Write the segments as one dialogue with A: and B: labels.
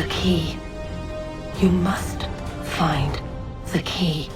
A: The key. You must find the key.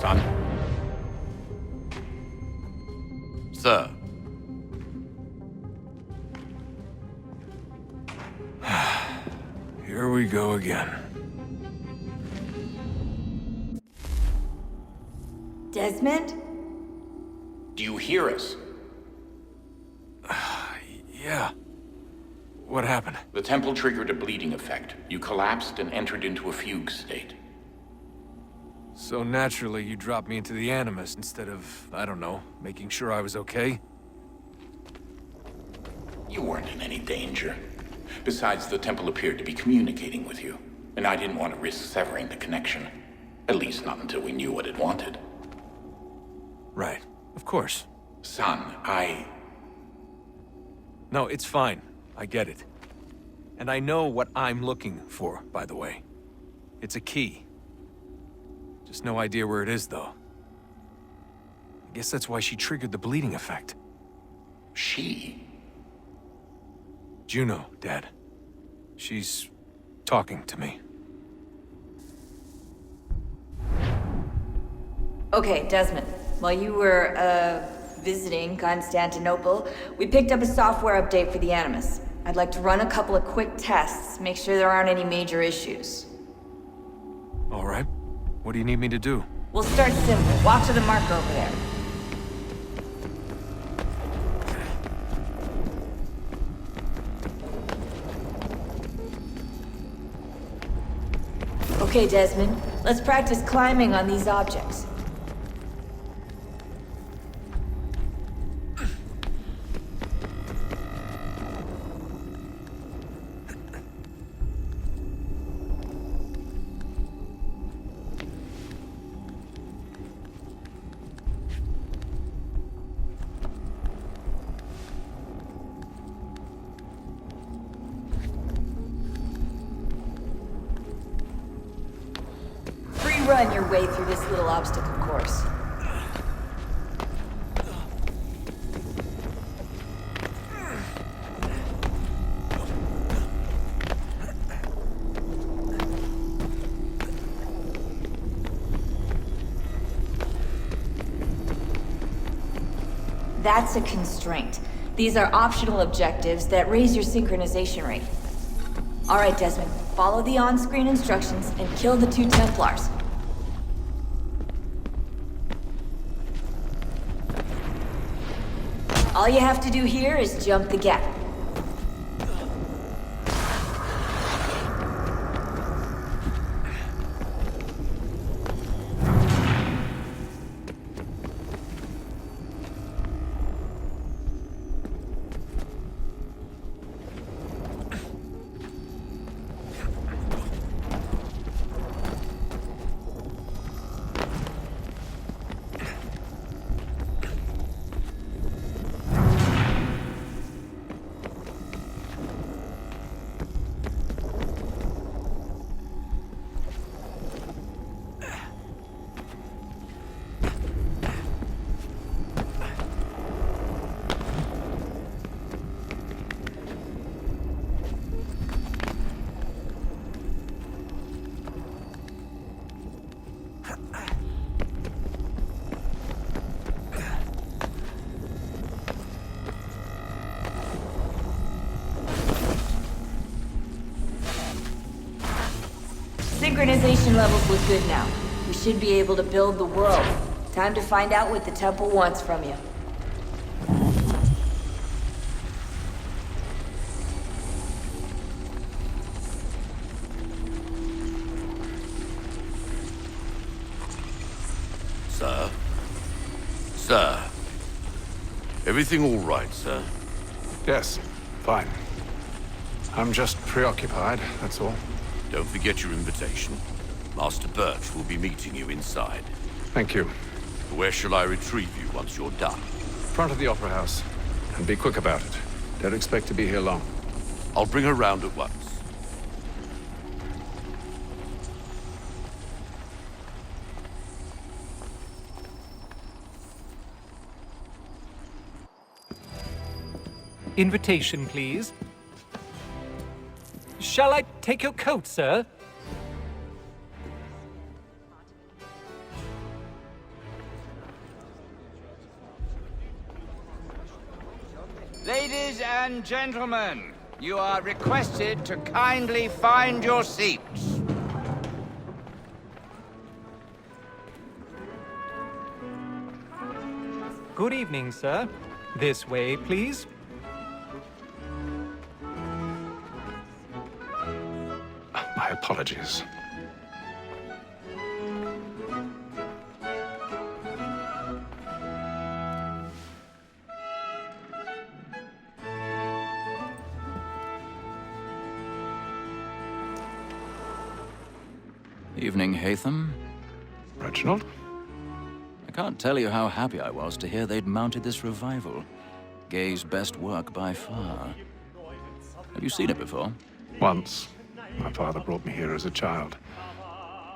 B: Son? Sir.
C: Here we go again.
D: Desmond?
B: Do you hear us?
C: Yeah. What happened?
B: The temple triggered a bleeding effect. You collapsed and entered into a fugue state.
C: So naturally, you dropped me into the Animus instead of, I don't know, making sure I was okay?
B: You weren't in any danger. Besides, the temple appeared to be communicating with you, and I didn't want to risk severing the connection. At least not until we knew what it wanted.
C: Right. Of course.
B: Son,
C: No, it's fine. I get it. And I know what I'm looking for, by the way. It's a key. Just no idea where it is, though. I guess that's why she triggered the bleeding effect.
B: She?
C: Juno, Dad. She's talking to me.
D: Okay, Desmond. While you were, visiting Constantinople, we picked up a software update for the Animus. I'd like to run a couple of quick tests, make sure there aren't any major issues.
C: All right. What do you need me to do?
D: We'll start simple. Walk to the marker over there. Okay, Desmond. Let's practice climbing on these objects. Run your way through this little obstacle course. That's a constraint. These are optional objectives that raise your synchronization rate. All right, Desmond, follow the on-screen instructions and kill the 2 Templars. All you have to do here is jump the gap. Synchronization levels look good now. We should be able to build the world. Time to find out what the temple wants from you.
E: Sir? Sir? Everything all right, sir?
F: Yes, fine. I'm just preoccupied, that's all.
E: Don't forget your invitation. Master Birch will be meeting you inside.
F: Thank you.
E: Where shall I retrieve you once you're done?
F: Front of the Opera House. And be quick about it. Don't expect to be here long.
E: I'll bring her round at once.
G: Invitation, please. Shall I take your coat, sir?
H: and gentlemen, you are requested to kindly find your seats.
G: Good evening, sir. This way, please.
F: My apologies.
I: Evening, Hatham.
F: Reginald?
I: I can't tell you how happy I was to hear they'd mounted this revival. Gay's best work by far. Have you seen it before?
F: Once. My father brought me here as a child.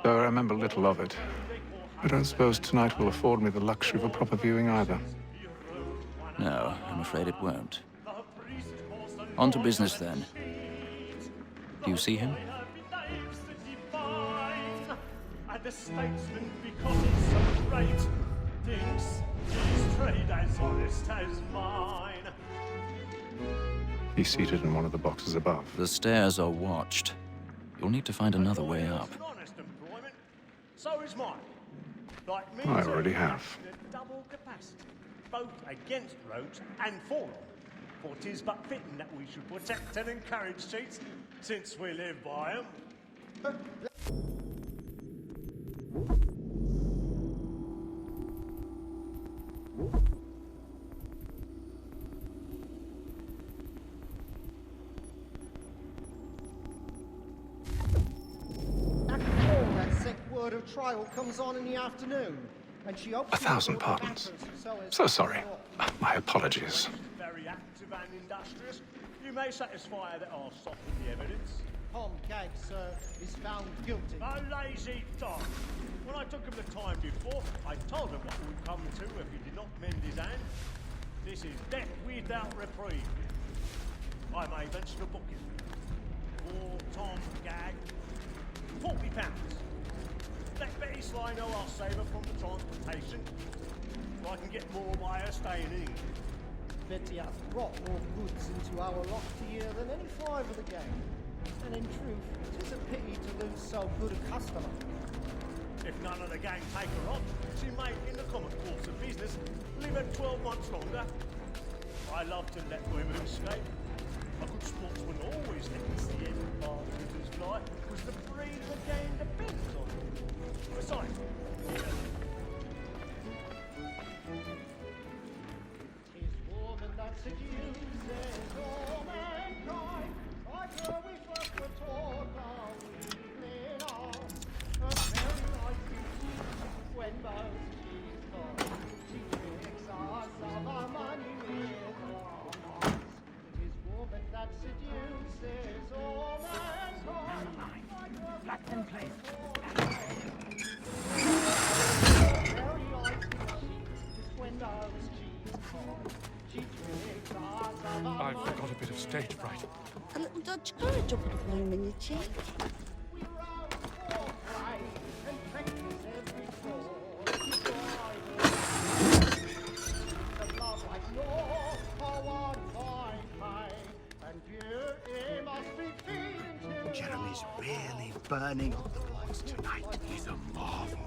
F: Though I remember little of it. I don't suppose tonight will afford me the luxury of a proper viewing either.
I: No, I'm afraid it won't. On to business then. Do you see him?
J: The statesman, because he's so great, thinks his trade as honest as mine.
F: He's seated in one of the boxes above.
I: The stairs are watched. You'll need to find another way up.
J: Honest employment, so is mine. Like me,
F: I already have.
J: Double capacity, both against roads and for them. For 'tis but fitting that we should protect and encourage cheats, since we live by them.
K: Of trial comes on in the afternoon, and she hopes
F: 1,000 pardons. So sorry. My apologies.
J: Very active and industrious. You may satisfy that I'll soften the evidence.
K: Tom Gag, sir, is found guilty.
J: A lazy dog. When I took him the time before, I told him what would come to if he did not mend his hand. This is death without reprieve. I may venture to book him. For Tom Gag, £40. Let Betty Sly know I'll save her from the transportation, so I can get more by her staying in England.
K: Betty hath brought more goods into our loft here than any five of the gang. And in truth, 'tis a pity to lose so good a customer.
J: If none of the gang take her on, she may, in the common course of business, live her 12 months longer. I love to let women escape. A good sportsman always lets the end partridges fly, because the breed of the game depends on it. Besides,
K: Tis woman that seduces all mankind, like her we first were taught our evening hours. A very nice beauty, when most she's gone, she tricks us of our money with our hearts. Tis woman that seduces all mankind.
A: Locked in place.
F: I've got a bit of stage fright.
L: A little Dutch courage will put a flame in your cheek.
M: Jeremy's really burning on the boards tonight. He's a marvel.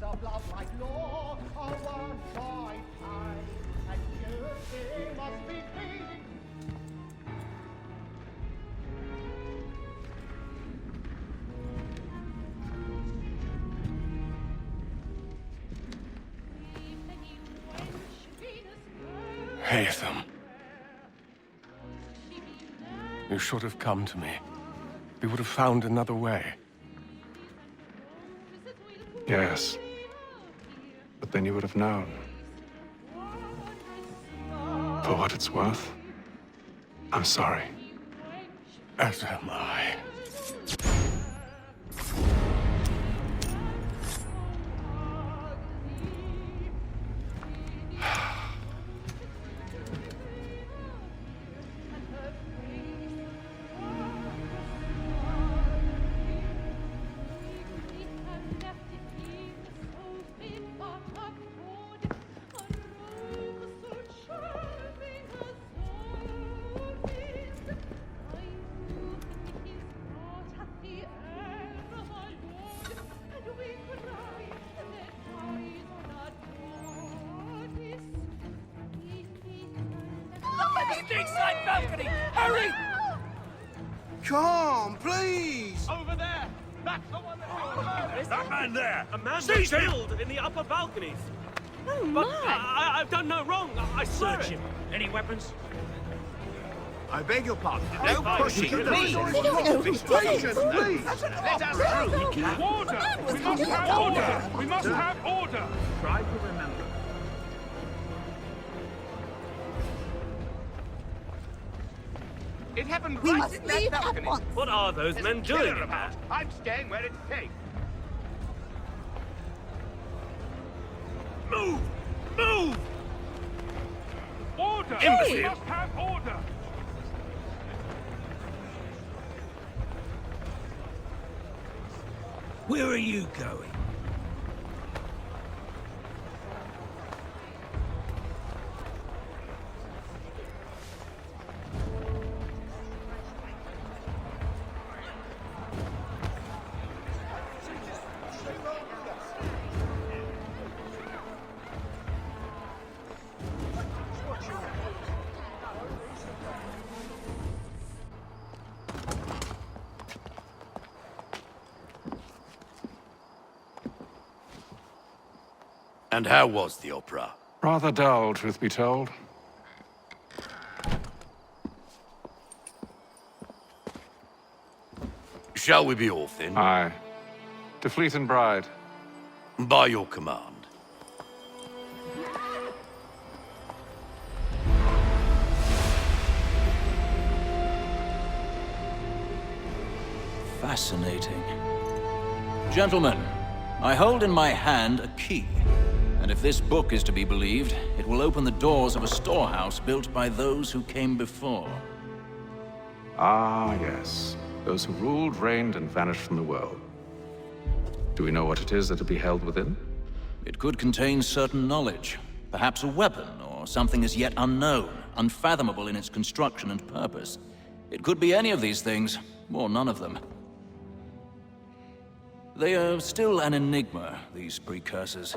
K: Of love like law are one by time, and you must be feeding.
F: Hatham. You should have come to me. We would have found another way. Yes. But then you would have known. For what it's worth, I'm sorry. As am I.
H: Street side balcony! Hurry!
M: Come, please!
J: Over there! That's the one that...
E: That man there!
J: A man was
E: Seize him!
J: killed in the upper balconies.
L: Oh,
J: But
L: my.
J: I've done no wrong. I swear
H: Search
J: it.
H: him. Any weapons?
M: I beg your pardon. No pushing,
J: Please.
M: please.
L: Please.
M: Patience, please.
H: Let us through!
J: Order! We must have order! We must have order!
M: Try to remember.
H: It happened
L: We
H: right
L: must
H: in that
L: leave at
H: balcony.
L: once.
J: What are those
H: There's
J: men
H: a killer
J: doing?
H: about. I'm staying where it's safe.
J: Move! Move! Order!
H: Imbecile.
J: We must have order!
H: Where are you going?
E: And how was the opera?
F: Rather dull, truth be told.
E: Shall we be off then?
F: Aye. To Fleet and Bride.
E: By your command.
I: Fascinating. Gentlemen, I hold in my hand a key. And if this book is to be believed, it will open the doors of a storehouse built by those who came before.
F: Ah, yes. Those who ruled, reigned, and vanished from the world. Do we know what it is that will be held within?
I: It could contain certain knowledge, perhaps a weapon, or something as yet unknown, unfathomable in its construction and purpose. It could be any of these things, or none of them. They are still an enigma, these precursors.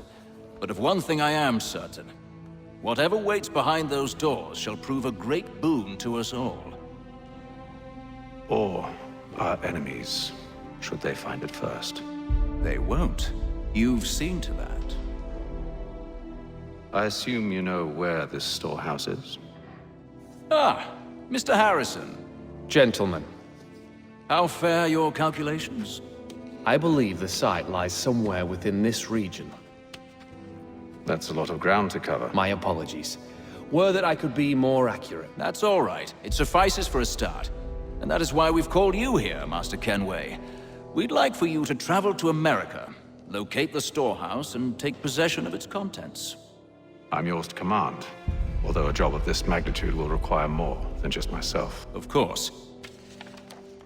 I: But of one thing I am certain. Whatever waits behind those doors shall prove a great boon to us all.
F: Or our enemies, should they find it first.
I: They won't. You've seen to that.
F: I assume you know where this storehouse is?
I: Ah, Mr. Harrison.
N: Gentlemen,
I: How fare your calculations?
N: I believe the site lies somewhere within this region.
F: That's a lot of ground to cover.
N: My apologies. Were that I could be more accurate.
I: That's all right. It suffices for a start. And that is why we've called you here, Master Kenway. We'd like for you to travel to America, locate the storehouse, and take possession of its contents.
F: I'm yours to command, although a job of this magnitude will require more than just myself.
I: Of course.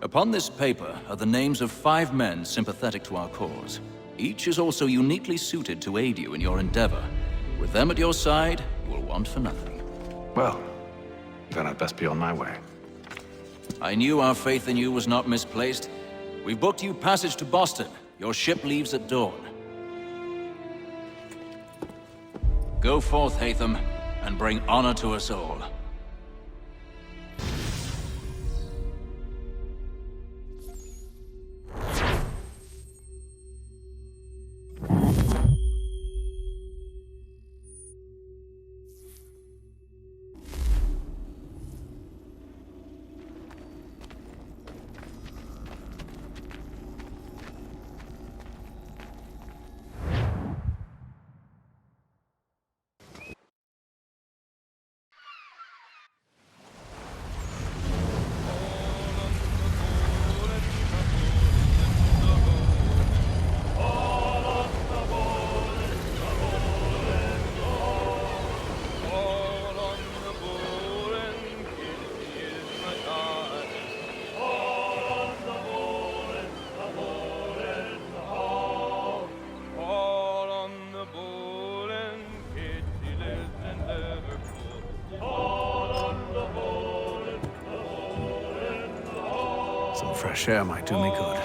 I: Upon this paper are the names of 5 men sympathetic to our cause. Each is also uniquely suited to aid you in your endeavor. With them at your side, you will want for nothing.
F: Well, then I'd best be on my way.
I: I knew our faith in you was not misplaced. We've booked you passage to Boston. Your ship leaves at dawn. Go forth, Hatham, and bring honor to us all.
F: Some fresh air might do me good.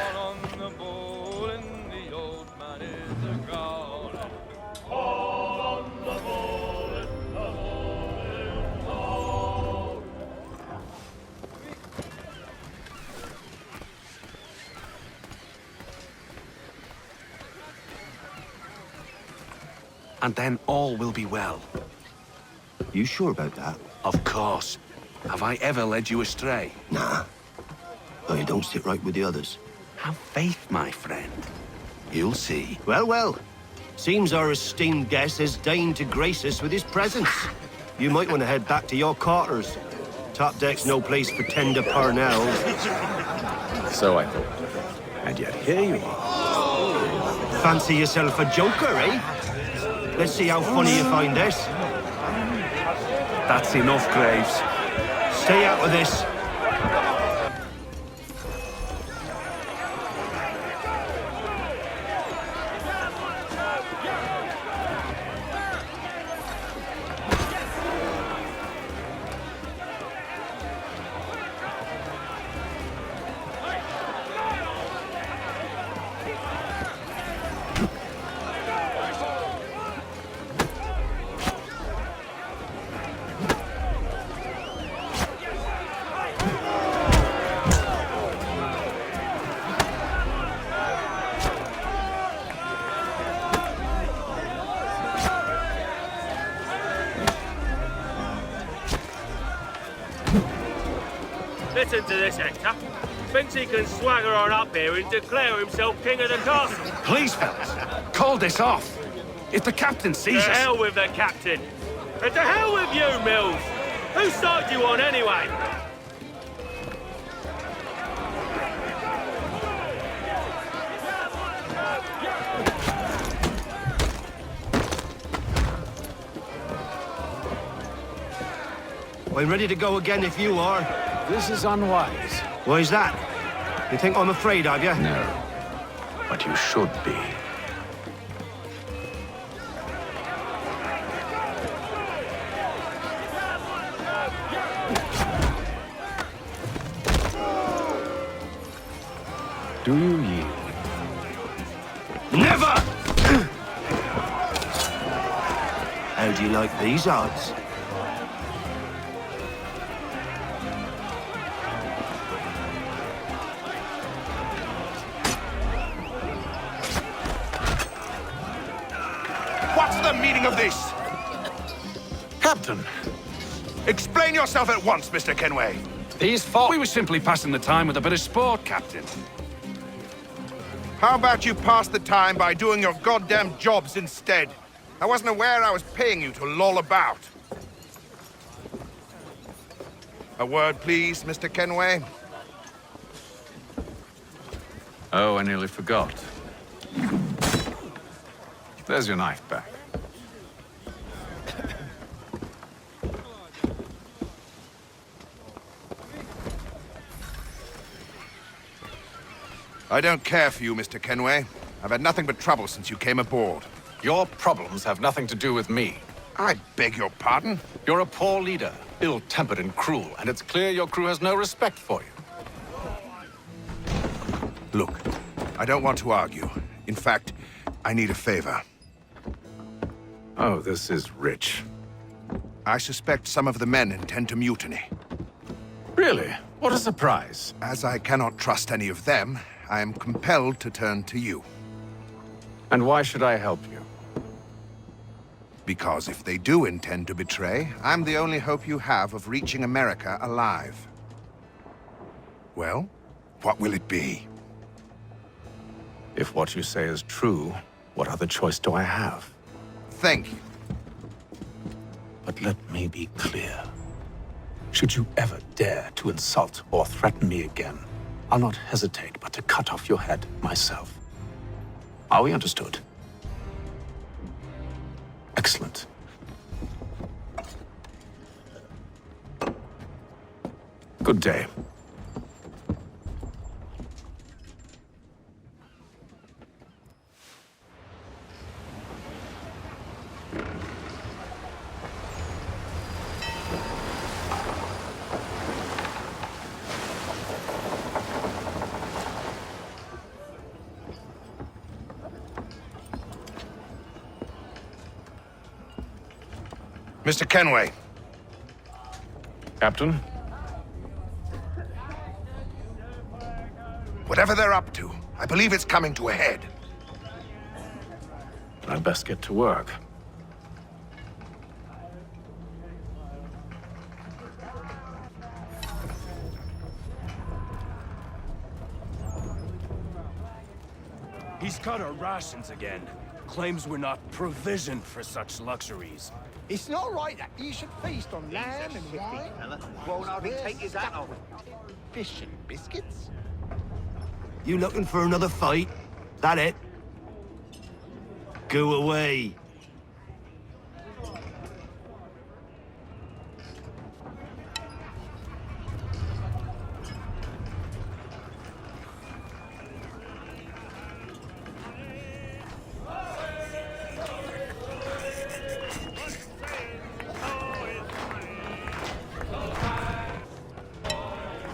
F: and then all will be well.
M: You sure about that?
F: Of course. Have I ever led you astray?
M: Nah. Though you don't sit right with the others.
F: Have faith, my friend. You'll see.
M: Well, well. Seems our esteemed guest has deigned to grace us with his presence. You might want to head back to your quarters. Top deck's no place for tender parnells.
F: So I thought. And yet here you are.
M: Fancy yourself a joker, eh? Let's see how funny you find this.
F: That's enough, Graves.
M: Stay out of this.
O: Listen to this, Hector. Thinks he can swagger on up here and declare himself king of the castle.
F: Please, fellas, call this off. If the captain sees us...
O: To hell with the captain. And to hell with you, Mills. Whose side you on, anyway?
M: I'm ready to go again if you are.
F: This is unwise.
M: Why's that? You think I'm afraid of you?
F: No. But you should be. Do you yield?
M: Never! How do you like these odds?
E: What's the meaning of this?
F: Captain!
E: Explain yourself at once, Mr. Kenway.
F: These folk... We were simply passing the time with a bit of sport, Captain.
E: How about you pass the time by doing your goddamn jobs instead? I wasn't aware I was paying you to loll about. A word, please, Mr. Kenway.
F: Oh, I nearly forgot. There's your knife back.
E: I don't care for you, Mr. Kenway. I've had nothing but trouble since you came aboard.
F: Your problems have nothing to do with me.
E: I beg your pardon?
F: You're a poor leader, ill-tempered and cruel, and it's clear your crew has no respect for you.
E: Look, I don't want to argue. In fact, I need a favor.
F: Oh, this is rich.
E: I suspect some of the men intend to mutiny.
F: Really? What a surprise.
E: As I cannot trust any of them, I am compelled to turn to you.
F: And why should I help you?
E: Because if they do intend to betray, I'm the only hope you have of reaching America alive. Well, what will it be?
F: If what you say is true, what other choice do I have?
E: Thank you.
F: But let me be clear. Should you ever dare to insult or threaten me again, I'll not hesitate but to cut off your head myself. Are we understood? Excellent. Good day.
E: Mr. Kenway.
F: Captain?
E: Whatever they're up to, I believe it's coming to a head.
F: I'd best get to work.
P: He's cut our rations again. Claims we're not provisioned for such luxuries.
K: It's not right that you should feast on lamb and wine.
H: Won't hardly take his hat off.
K: Fish and biscuits.
M: You looking for another fight? That it? Go away.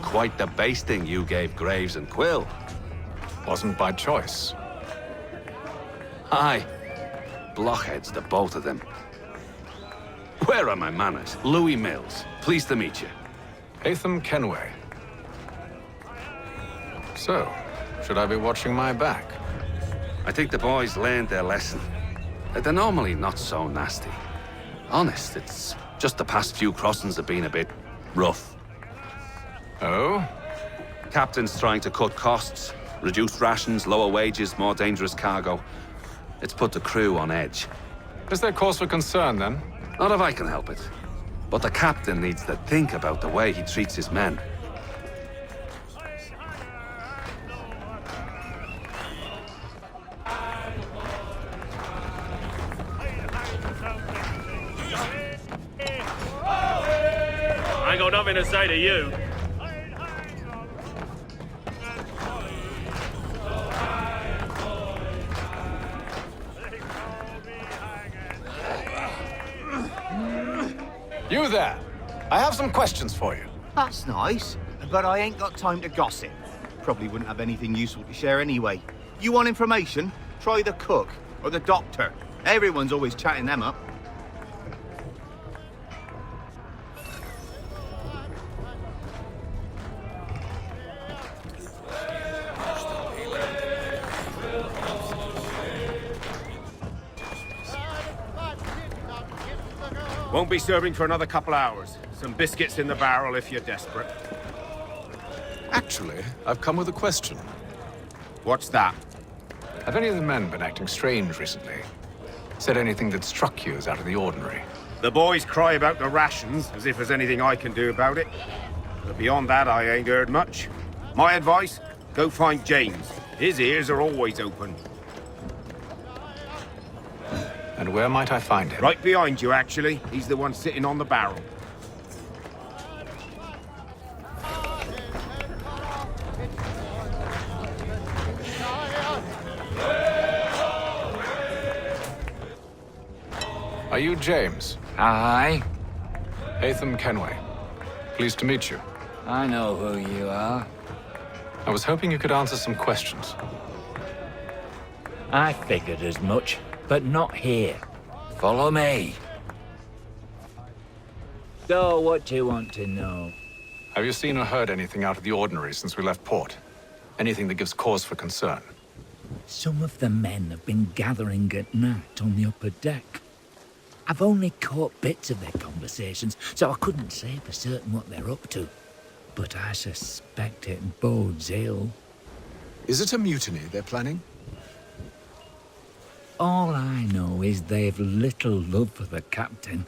Q: Quite the basting you gave Graves and Quill.
F: Wasn't by choice.
Q: Aye. Blockheads, the both of them. Where are my manners? Louis Mills. Pleased to meet you.
F: Hatham Kenway. So, should I be watching my back?
Q: I think the boys learned their lesson. They're normally not so nasty. Honest, it's just the past few crossings have been a bit rough.
F: Oh?
Q: Captain's trying to cut costs. Reduced rations, lower wages, more dangerous cargo. It's put the crew on edge.
F: Is there cause for concern, then?
Q: Not if I can help it. But the captain needs to think about the way he treats his men.
O: I ain't got nothing to say to you.
F: You there! I have some questions for you.
H: That's nice, but I ain't got time to gossip. Probably wouldn't have anything useful to share anyway. You want information? Try the cook or the doctor. Everyone's always chatting them up.
P: Won't be serving for another couple hours. Some biscuits in the barrel if you're desperate.
F: Actually, I've come with a question.
P: What's that?
F: Have any of the men been acting strange recently? Said anything that struck you as out of the ordinary?
P: The boys cry about the rations, as if there's anything I can do about it. But beyond that, I ain't heard much. My advice? Go find James. His ears are always open.
F: And where might I find him?
P: Right behind you, actually. He's the one sitting on the barrel.
F: Are you James?
R: Aye.
F: Hatham Kenway. Pleased to meet you.
R: I know who you are.
F: I was hoping you could answer some questions.
R: I figured as much, but not here. Follow me. So, what do you want to know?
F: Have you seen or heard anything out of the ordinary since we left port? Anything that gives cause for concern?
R: Some of the men have been gathering at night on the upper deck. I've only caught bits of their conversations, so I couldn't say for certain what they're up to. But I suspect it bodes ill.
F: Is it a mutiny they're planning?
R: All I know is they've little love for the captain.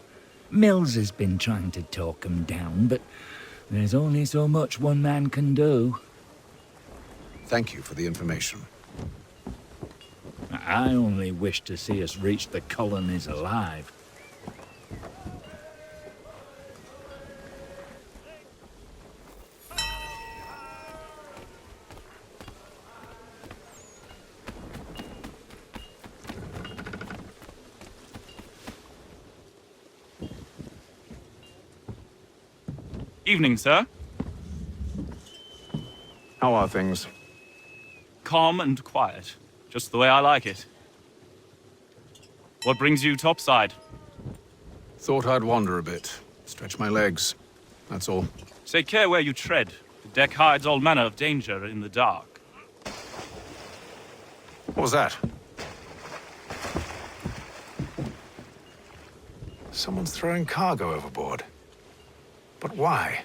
R: Mills has been trying to talk him down, but there's only so much one man can do.
F: Thank you for the information.
R: I only wish to see us reach the colonies alive.
S: Evening, sir.
F: How are things?
S: Calm and quiet. Just the way I like it. What brings you topside?
F: Thought I'd wander a bit. Stretch my legs. That's all.
S: Take care where you tread. The deck hides all manner of danger in the dark.
F: What was that? Someone's throwing cargo overboard. But why?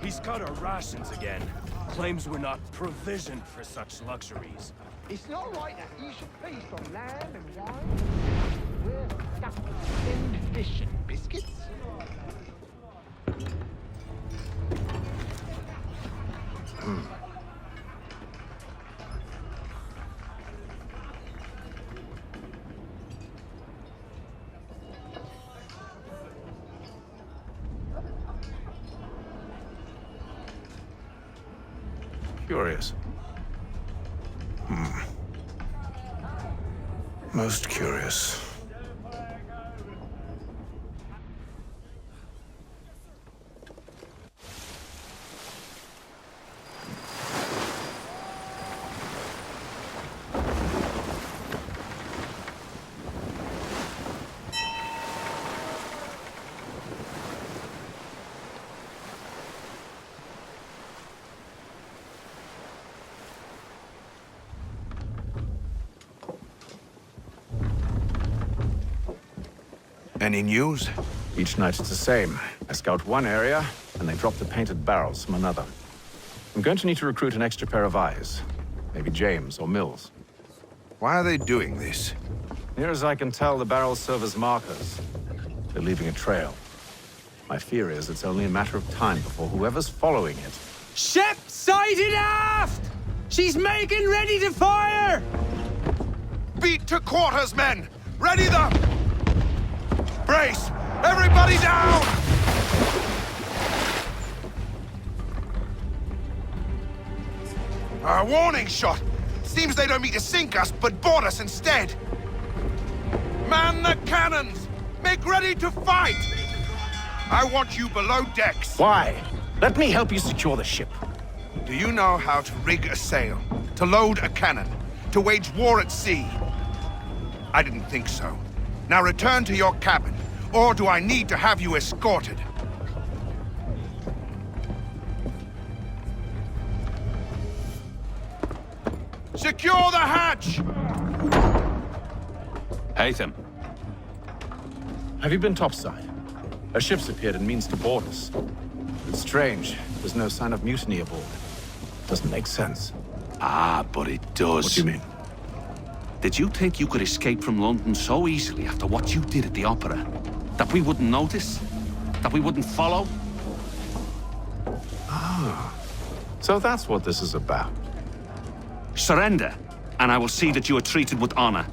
T: He's cut our rations again. Claims we're not provisioned for such luxuries.
K: It's not right that you should feast on lamb and wine. We're stuck in fish and biscuits.
F: Curious. Most curious.
E: Any news?
F: Each night it's the same. I scout one area, and they drop the painted barrels from another. I'm going to need to recruit an extra pair of eyes. Maybe James or Mills.
E: Why are they doing this?
F: Near as I can tell, the barrels serve as markers. They're leaving a trail. My fear is it's only a matter of time before whoever's following it...
U: Ship sighted aft! She's making ready to fire!
E: Beat to quarters, men! Ready the... Brace! Everybody down! A warning shot! Seems they don't mean to sink us, but board us instead! Man the cannons! Make ready to fight! I want you below decks.
F: Why? Let me help you secure the ship.
E: Do you know how to rig a sail? To load a cannon? To wage war at sea? I didn't think so. Now return to your cabin, or do I need to have you escorted? Secure the hatch!
Q: Haytham.
F: Have you been topside? A ship's appeared and means to board us. It's strange. There's no sign of mutiny aboard. Doesn't make sense.
Q: Ah, but it does.
F: What do you mean?
Q: Did you think you could escape from London so easily after what you did at the opera? That we wouldn't notice? That we wouldn't follow?
F: Ah. So that's what this is about.
Q: Surrender, and I will see that you are treated with honor.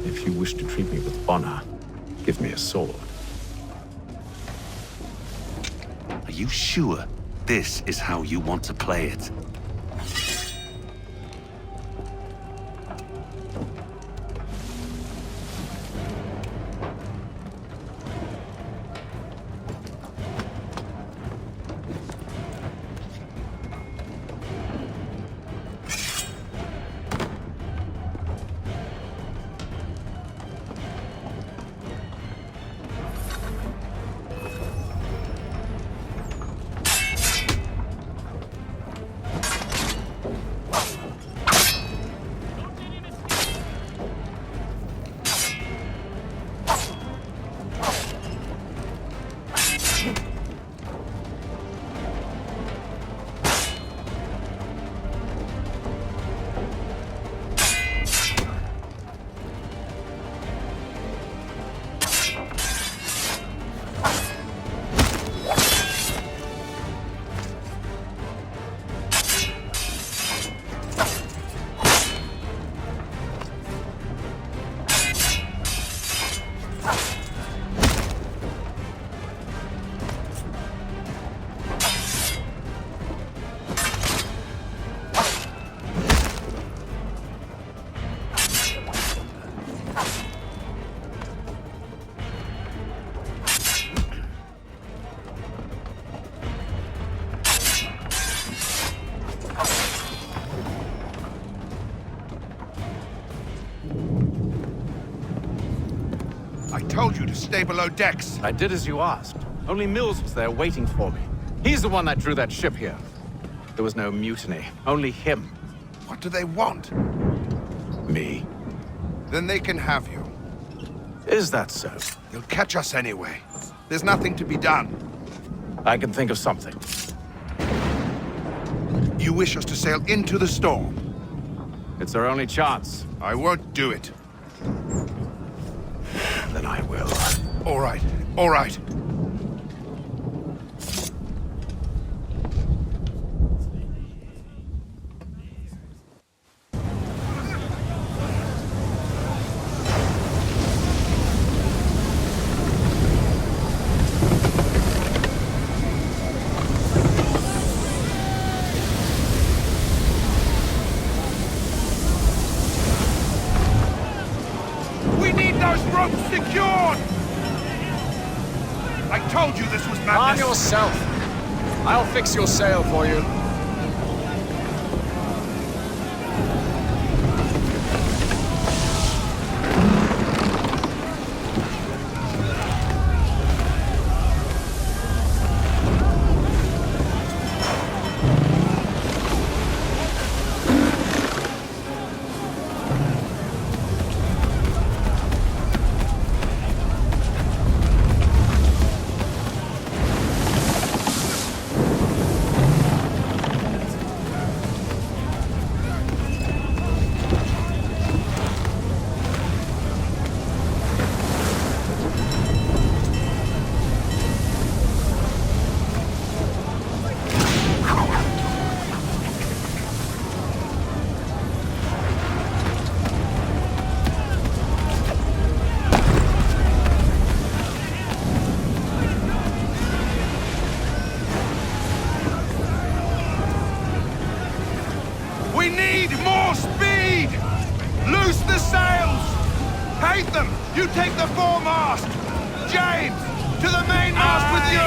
F: If you wish to treat me with honor, give me a sword.
Q: Are you sure this is how you want to play it?
E: Told you to stay below decks.
F: I did as you asked. Only Mills was there waiting for me. He's the one that drew that ship here. There was no mutiny, only him.
E: What do they want?
F: Me.
E: Then they can have you.
F: Is that so?
E: They'll catch us anyway. There's nothing to be done.
F: I can think of something.
E: You wish us to sail into the storm?
F: It's our only chance.
E: I won't do it.
F: Then I will.
E: All right, all right. Secured! I told you this was madness!
B: Arm yourself! I'll fix your sail for you.
E: We need more speed! Loose the sails! Hate them! You take the foremast! James, to the mainmast with you!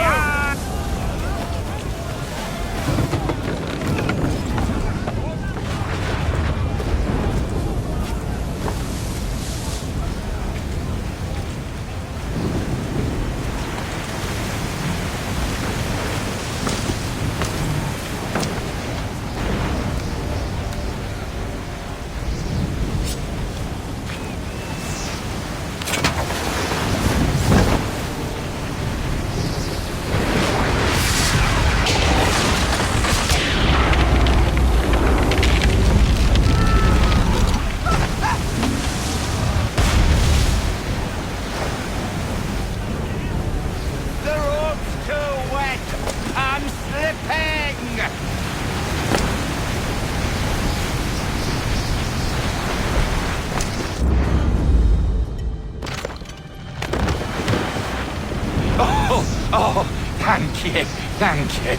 F: Oh, thank you, thank you.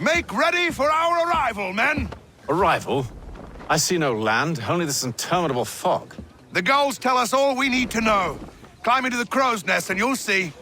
E: Make ready for our arrival, men!
F: Arrival? I see no land, only this interminable fog.
E: The gulls tell us all we need to know. Climb into the crow's nest and you'll see.